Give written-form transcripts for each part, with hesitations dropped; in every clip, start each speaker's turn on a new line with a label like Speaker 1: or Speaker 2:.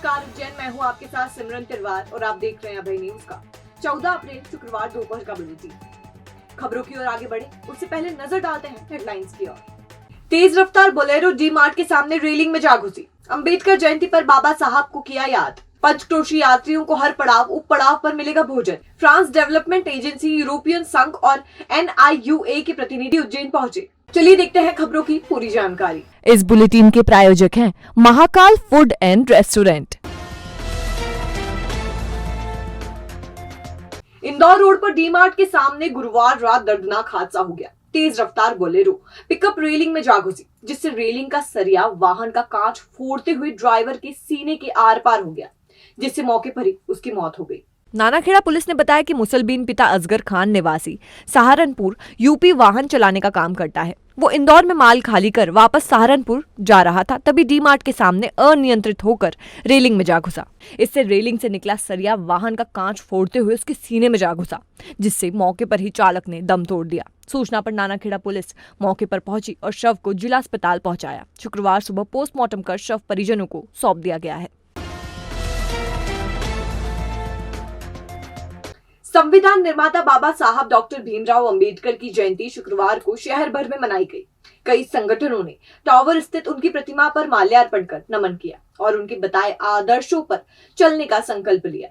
Speaker 1: नमस्कार उज्जैन, मैं हूँ आपके साथ सिमरन तिरवार और आप देख रहे हैं अभय न्यूज का 14 अप्रैल शुक्रवार दोपहर का बुलेटिन। खबरों की ओर आगे बढ़े उससे पहले नजर डालते हैं हेडलाइंस की ओर। तेज रफ्तार बोलेरो डी मार्ट के सामने रेलिंग में जा घुसी। अंबेडकर जयंती पर बाबा साहब को किया याद। पंचक्रोशी यात्रियों को हर पड़ाव उप पड़ाव पर मिलेगा भोजन। फ्रांस डेवलपमेंट एजेंसी, यूरोपियन संघ और NIUA के प्रतिनिधि उज्जैन पहुंचे। चलिए देखते हैं खबरों की पूरी जानकारी।
Speaker 2: इस बुलेटिन के प्रायोजक हैं Mahakal food and restaurant.
Speaker 1: Indore road पर डी मार्ट के सामने गुरुवार रात दर्दनाक हादसा हो गया। तेज रफ्तार बोलेरो पिकअप रेलिंग में जा घुसी, जिससे रेलिंग का सरिया वाहन का कांच फोड़ते हुए ड्राइवर के सीने के आर पार हो गया, जिससे मौके पर ही उसकी मौत हो गई।
Speaker 2: नानाखेड़ा पुलिस ने बताया कि मुसलबीन पिता असगर खान निवासी सहारनपुर यूपी वाहन चलाने का काम करता है। वो इंदौर में माल खाली कर वापस सहारनपुर जा रहा था, तभी डी मार्ट के सामने अनियंत्रित होकर रेलिंग में जा घुसा। इससे रेलिंग से निकला सरिया वाहन का कांच फोड़ते हुए उसके सीने में जा घुसा, जिससे मौके पर ही चालक ने दम तोड़ दिया। सूचना पर नानाखेड़ा पुलिस मौके पर पहुंची और शव को जिला अस्पताल पहुंचाया। शुक्रवार सुबह पोस्टमार्टम कर शव परिजनों को सौंप दिया गया है।
Speaker 1: संविधान निर्माता बाबा साहब डॉक्टर भीमराव अंबेडकर की जयंती शुक्रवार को शहर भर में मनाई गई। कई संगठनों ने टावर स्थित उनकी प्रतिमा पर माल्यार्पण कर नमन किया और उनके बताए आदर्शों पर चलने का संकल्प लिया।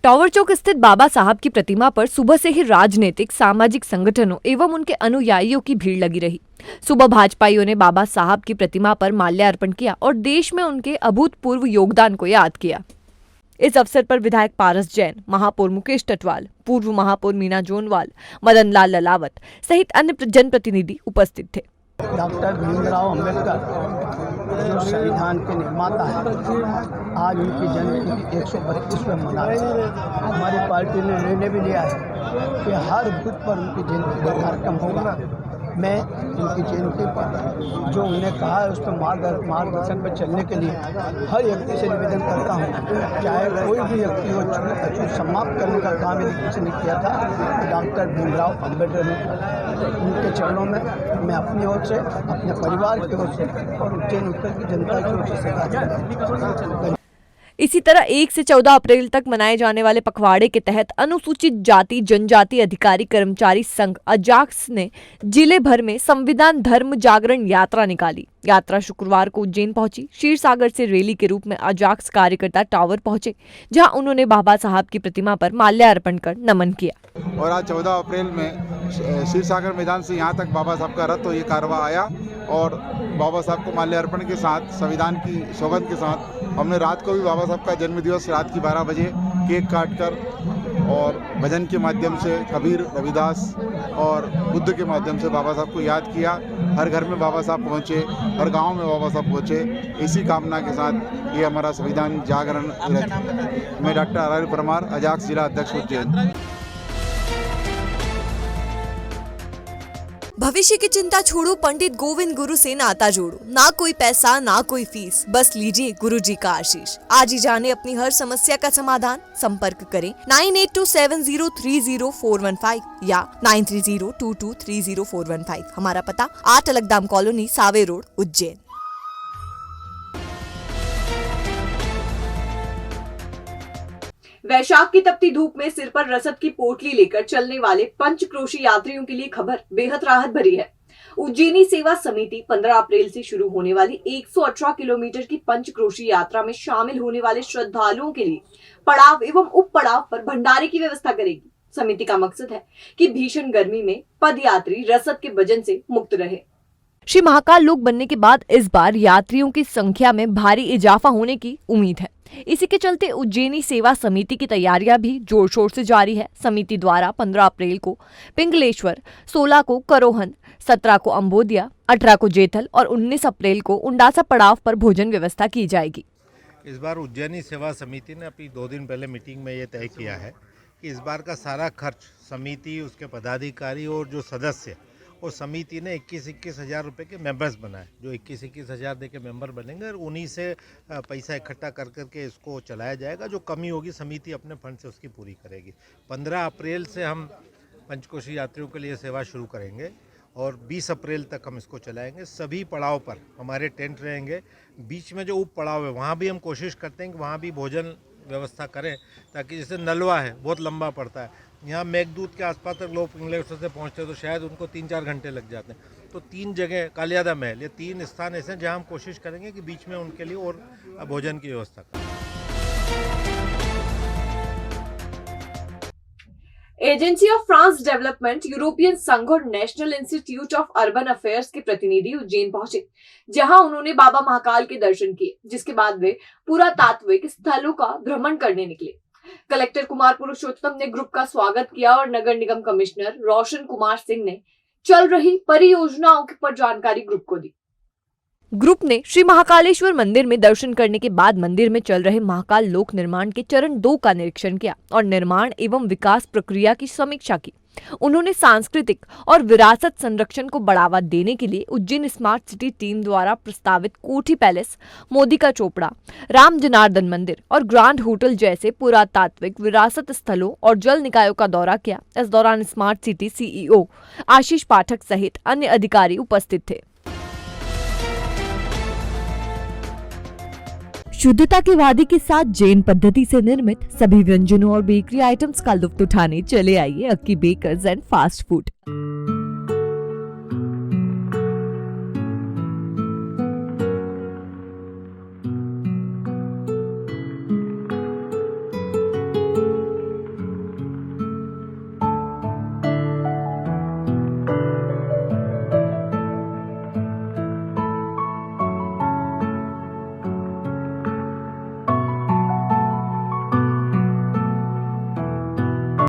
Speaker 2: टावर चौक स्थित बाबा साहब की प्रतिमा पर सुबह से ही राजनीतिक, सामाजिक संगठनों एवं उनके अनुयायियों की भीड़ लगी रही। सुबह भाजपाइयों ने बाबा साहब की प्रतिमा पर माल्यार्पण किया और देश में उनके अभूतपूर्व योगदान को याद किया। इस अवसर पर विधायक पारस जैन, महापौर मुकेश टटवाल, पूर्व महापौर मीना जोनवाल, मदन लाल ललावत सहित अन्य जनप्रतिनिधि उपस्थित थे।
Speaker 3: डॉक्टर भीमराव अंबेडकर जो संविधान के निर्माता हैं, आज उनकी जयंती 132वें मना रहे हैं। हमारी पार्टी ने निर्णय भी लिया है कि हर बूथ पर उनकी जयंती का कार्यक्रम होगा। मैं उनकी जयंती पर जो उन्हें कहा है उस पर मार्गदर्शन पर चलने के लिए हर व्यक्ति से निवेदन करता हूँ, चाहे कोई भी व्यक्ति हो, छूत समाप्त करने का काम यदि किसी ने किया था तो डॉक्टर भीमराव अंबेडकर ने। उनके चरणों में मैं अपनी ओर से, अपने परिवार की ओर से और उज्जैन उत्तर की जनता की ओर से श्रद्धांजलि।
Speaker 2: इसी तरह 1 से 14 अप्रैल तक मनाए जाने वाले पखवाड़े के तहत अनुसूचित जाति जनजाति अधिकारी कर्मचारी संघ अजाक्स ने जिले भर में संविधान धर्म जागरण यात्रा निकाली। यात्रा शुक्रवार को उज्जैन पहुंची। क्षीरसागर से रैली के रूप में अजाक्स कार्यकर्ता टावर पहुंचे, जहां उन्होंने बाबा साहब की प्रतिमा पर माल्यार्पण कर नमन किया।
Speaker 4: और आज 14 अप्रैल में क्षीरसागर मैदान से यहाँ तक बाबा साहब का रथ तो ये कारवा आया और बाबा साहब को माल्यार्पण के साथ, संविधान की सौगंध के साथ हमने रात को भी बाबा साहब का जन्मदिवस रात की 12 बजे केक काटकर और भजन के माध्यम से कबीर, रविदास और बुद्ध के माध्यम से बाबा साहब को याद किया। हर घर में बाबा साहब पहुँचे, हर गांव में बाबा साहब पहुँचे। इसी कामना के साथ ये हमारा संविधान जागरण। मैं डॉक्टर RR परमार, अजाक्स जिला अध्यक्ष उज्जैन।
Speaker 2: भविष्य की चिंता छोड़ो, पंडित गोविंद गुरु से नाता जोड़ो। ना कोई पैसा, ना कोई फीस, बस लीजिए गुरु जी का आशीष। आज ही जाने अपनी हर समस्या का समाधान। संपर्क करें 9827030415 या 9302230415। हमारा पता 8 अलगदाम कॉलोनी, सावे रोड, उज्जैन।
Speaker 1: वैशाख की तपती धूप में सिर पर रसद की पोटली लेकर चलने वाले पंचक्रोशी यात्रियों के लिए खबर बेहद राहत भरी है। उज्जैनी सेवा समिति 15 अप्रैल से शुरू होने वाली 118 किलोमीटर की पंचक्रोशी यात्रा में शामिल होने वाले श्रद्धालुओं के लिए पड़ाव एवं उप पड़ाव पर भंडारे की व्यवस्था करेगी। समिति का मकसद है कि भीषण गर्मी में पदयात्री रसद के वजन से मुक्त रहे।
Speaker 2: श्री महाकाल लोक बनने के बाद इस बार यात्रियों की संख्या में भारी इजाफा होने की उम्मीद है। इसी के चलते उज्जैनी सेवा समिति की तैयारियां भी जोर शोर से जारी है। समिति द्वारा 15 अप्रैल को पिंगलेश्वर, 16 को करोहन, 17 को अंबोदिया, 18 को जेथल और 19 अप्रैल को उंडासा पड़ाव पर भोजन व्यवस्था की जाएगी।
Speaker 5: इस बार उज्जैनी सेवा समिति ने अपनी 2 दिन पहले मीटिंग में ये तय किया है कि इस बार का सारा खर्च समिति, उसके पदाधिकारी और जो सदस्य, और समिति ने 21-21 हज़ार रुपये के मेंबर्स बनाए, जो 21-21 हज़ार दे के मेंबर बनेंगे और उन्हीं से पैसा इकट्ठा कर करके इसको चलाया जाएगा। जो कमी होगी समिति अपने फंड से उसकी पूरी करेगी। 15 अप्रैल से हम पंचकोशी यात्रियों के लिए सेवा शुरू करेंगे और 20 अप्रैल तक हम इसको चलाएंगे। सभी पड़ाव पर हमारे टेंट रहेंगे। बीच में जो उप पड़ाव है वहाँ भी हम कोशिश करते हैं कि वहाँ भी भोजन व्यवस्था करें, ताकि जैसे नलवा है बहुत लंबा पड़ता है, यहाँ मेघदूत के आसपास तक लोग पिंगलेश्वर से पहुँचते हैं तो शायद उनको 3-4 घंटे लग जाते हैं। तो 3 जगह कालियादा महल, ये 3 स्थान ऐसे हैं जहाँ हम कोशिश करेंगे कि बीच में उनके लिए और भोजन की व्यवस्था करें।
Speaker 1: Agency of France development, European संघ और national institute of urban affairs के प्रतिनिधि उज्जैन पहुंचे, जहां उन्होंने बाबा महाकाल के दर्शन किए, जिसके बाद वे पुरातात्विक स्थलों का भ्रमण करने निकले। कलेक्टर कुमार पुरुषोत्तम ने ग्रुप का स्वागत किया और नगर निगम कमिश्नर रोशन कुमार सिंह ने चल रही परियोजनाओं पर जानकारी ग्रुप को दी।
Speaker 2: ग्रुप ने श्री महाकालेश्वर मंदिर में दर्शन करने के बाद मंदिर में चल रहे महाकाल लोक निर्माण के चरण 2 का निरीक्षण किया और निर्माण एवं विकास प्रक्रिया की समीक्षा की। उन्होंने सांस्कृतिक और विरासत संरक्षण को बढ़ावा देने के लिए उज्जैन स्मार्ट सिटी टीम द्वारा प्रस्तावित कोठी पैलेस, मोदी का चोपड़ा, राम जनार्दन मंदिर और ग्रांड होटल जैसे पुरातात्विक विरासत स्थलों और जल निकायों का दौरा किया। इस दौरान स्मार्ट सिटी सीईओ आशीष पाठक सहित अन्य अधिकारी उपस्थित थे। शुद्धता के वादे के साथ जैन पद्धति से निर्मित सभी व्यंजनों और बेकरी आइटम्स का लुत्फ उठाने चले आइए Akki bakers and fast food.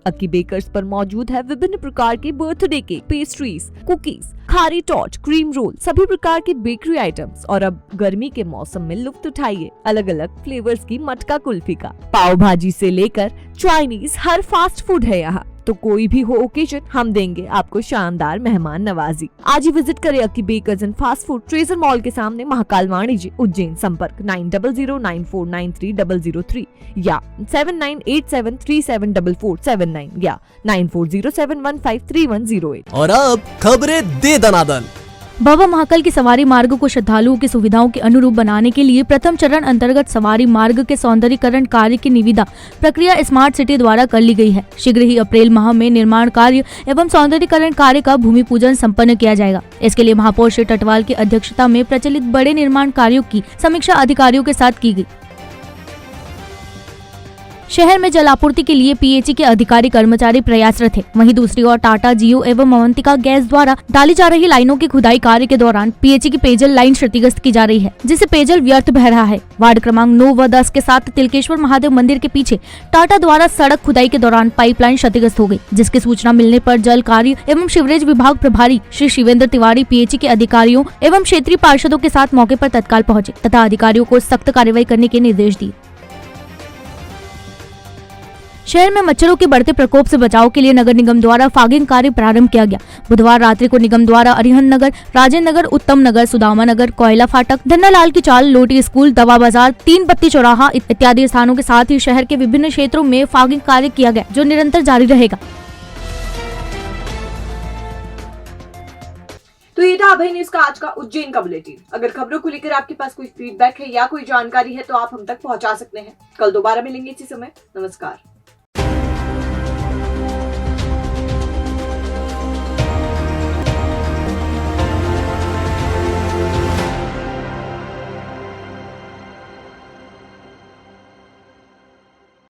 Speaker 2: Akki bakers पर मौजूद है विभिन्न प्रकार के birthday cake, pastries, cookies, khari टॉर्च, क्रीम रोल, सभी प्रकार की बेकरी आइटम्स। और अब गर्मी के मौसम में लुत्फ उठाइए अलग अलग फ्लेवर्स की मटका कुल्फी का। पाव भाजी से लेकर चाइनीज हर फास्ट फूड है यहाँ। तो कोई भी हो ओकेजन, हम देंगे आपको शानदार मेहमान नवाजी। आज ही विजिट करें Akki bakers and fast food, treasure mall के सामने, महाकाल वाणिज्य, उज्जैन। संपर्क 9009493003 या 7987374479 या 9407153108।
Speaker 6: और अब खबरें दे दनादन।
Speaker 7: बाबा महाकाल के सवारी मार्ग को श्रद्धालुओं की सुविधाओं के अनुरूप बनाने के लिए प्रथम चरण अंतर्गत सवारी मार्ग के सौंदर्यीकरण कार्य की निविदा प्रक्रिया स्मार्ट सिटी द्वारा कर ली गई है। शीघ्र ही अप्रैल माह में निर्माण कार्य एवं सौंदर्यीकरण कार्य का भूमि पूजन संपन्न किया जाएगा। इसके लिए महापौर श्री टटवाल की अध्यक्षता में प्रचलित बड़े निर्माण कार्यों की समीक्षा अधिकारियों के साथ की गई। शहर में जल आपूर्ति के लिए पीएचई के अधिकारी कर्मचारी प्रयासरत थे। वहीं दूसरी ओर टाटा, जियो एवं अवंतिका गैस द्वारा डाली जा रही लाइनों की खुदाई कार्य के दौरान पीएचई की पेयजल लाइन क्षतिग्रस्त की जा रही है, जिससे पेयजल व्यर्थ बह रहा है। वार्ड क्रमांक 9 व 10 के साथ तिलकेश्वर महादेव मंदिर के पीछे टाटा द्वारा सड़क खुदाई के दौरान पाइपलाइन क्षतिग्रस्त हो गई, जिसकी सूचना मिलने पर जल कार्य एवं सीवरेज विभाग प्रभारी श्री शिवेंद्र तिवारी पीएचई के अधिकारियों एवं क्षेत्रीय पार्षदों के साथ मौके पर तत्काल पहुंचे तथा अधिकारियों को सख्त कार्रवाई करने के निर्देश दिए। शहर में मच्छरों के बढ़ते प्रकोप से बचाव के लिए नगर निगम द्वारा फॉगिंग कार्य प्रारंभ किया गया। बुधवार रात्रि को निगम द्वारा अरिहंत नगर, राजेंद्र नगर, उत्तम नगर, सुदामा नगर, कोयला फाटक, धन्नालाल की चाल, लोटी स्कूल, दवा बाजार, 3 बत्ती चौराहा इत्यादि स्थानों के साथ ही शहर के विभिन्न क्षेत्रों में फॉगिंग कार्य किया गया, जो निरंतर जारी रहेगा।
Speaker 1: तो ये था अभय न्यूज का आज का उज्जैन का बुलेटिन। अगर खबरों को लेकर आपके पास कोई फीडबैक है या कोई जानकारी है तो आप हम तक पहुंचा सकते हैं। कल दोबारा मिलेंगे इसी समय। नमस्कार।